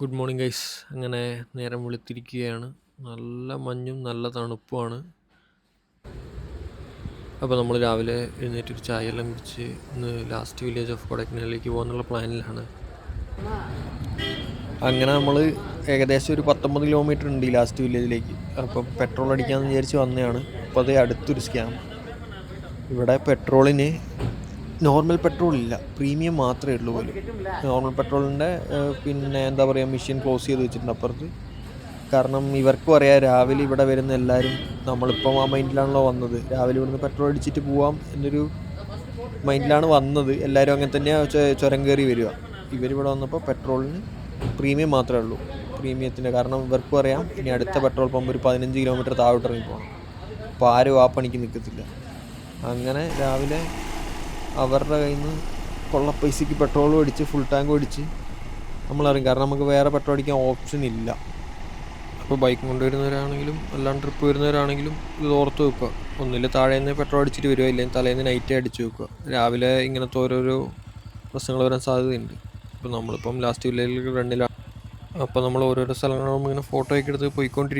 Good morning guys. അങ്ങനെ നേരം വെളുത്തിരിക്കുകയാണ്. നല്ല മഞ്ഞും നല്ല തണുപ്പുമാണ്. അപ്പോൾ നമ്മൾ രാവിലെ എഴുന്നേറ്റൊരു ചായയെല്ലാം കുടിച്ച് ഇന്ന് ലാസ്റ്റ് വില്ലേജ് ഓഫ് കൊടൈക്കനാലിലേക്ക് പോകാനുള്ള പ്ലാനിലാണ്. അങ്ങനെ നമ്മൾ ഏകദേശം ഒരു 19 കിലോമീറ്റർ ഉണ്ട് ഈ ലാസ്റ്റ് വില്ലേജിലേക്ക്. അപ്പോൾ പെട്രോൾ അടിക്കാമെന്ന് വിചാരിച്ച് വന്നതാണ്. അപ്പോൾ അതേ അടുത്തൊരു സ്കാം. ഇവിടെ പെട്രോളിന് നോർമൽ പെട്രോൾ ഇല്ല, പ്രീമിയം മാത്രമേ ഉള്ളൂ പോലും. നോർമൽ പെട്രോളിൻ്റെ പിന്നെ എന്താ പറയുക, മെഷീൻ ക്ലോസ് ചെയ്ത് വെച്ചിട്ടുണ്ട് അപ്പുറത്ത്. കാരണം ഇവർക്കും അറിയാം രാവിലെ ഇവിടെ വരുന്ന എല്ലാവരും നമ്മളിപ്പം ആ മൈൻഡിലാണല്ലോ വന്നത്. രാവിലെ ഇവിടുന്ന് പെട്രോൾ അടിച്ചിട്ട് പോവാം എന്നൊരു മൈൻഡിലാണ് വന്നത്. എല്ലാവരും അങ്ങനെ തന്നെയാണ് ചുരം കയറി വരിക. ഇവരിവിടെ വന്നപ്പോൾ പെട്രോളിന് പ്രീമിയം മാത്രമേ ഉള്ളൂ. പ്രീമിയത്തിൻ്റെ കാരണം ഇവർക്കും അറിയാം ഇനി അടുത്ത പെട്രോൾ പമ്പ് ഒരു 15 കിലോമീറ്റർ താഴോട്ട് ഇറങ്ങി പോകണം. അപ്പോൾ ആരും ആ പണിക്ക് നിൽക്കത്തില്ല. അങ്ങനെ രാവിലെ അവരുടെ കയ്യിൽ നിന്ന് കൊള്ള പൈസയ്ക്ക് പെട്രോളും അടിച്ച് ഫുൾ ടാങ്കും അടിച്ച് നമ്മളറിയും. കാരണം നമുക്ക് വേറെ പെട്രോൾ അടിക്കാൻ ഓപ്ഷൻ ഇല്ല. അപ്പോൾ ബൈക്ക് കൊണ്ടുവരുന്നവരാണെങ്കിലും അല്ലാണ്ട് ട്രിപ്പ് വരുന്നവരാണെങ്കിലും ഇത് ഓർത്ത് വെക്കുക. ഒന്നിൽ താഴെ നിന്ന് പെട്രോൾ അടിച്ചിട്ട് വരിക, ഇല്ലെങ്കിൽ തലേന്ന് നൈറ്റേ അടിച്ച് വെക്കുക. രാവിലെ ഇങ്ങനത്തെ ഓരോരോ പ്രശ്നങ്ങൾ വരാൻ സാധ്യതയുണ്ട്. ഇപ്പോൾ നമ്മളിപ്പം ലാസ്റ്റ് വില്ലേജിൽ റണ്ണിലാണ്. അപ്പോൾ നമ്മൾ ഓരോരോ സ്ഥലങ്ങളും ഇങ്ങനെ ഫോട്ടോ ഒക്കെ എടുത്ത് പോയിക്കൊണ്ടിരിക്കും.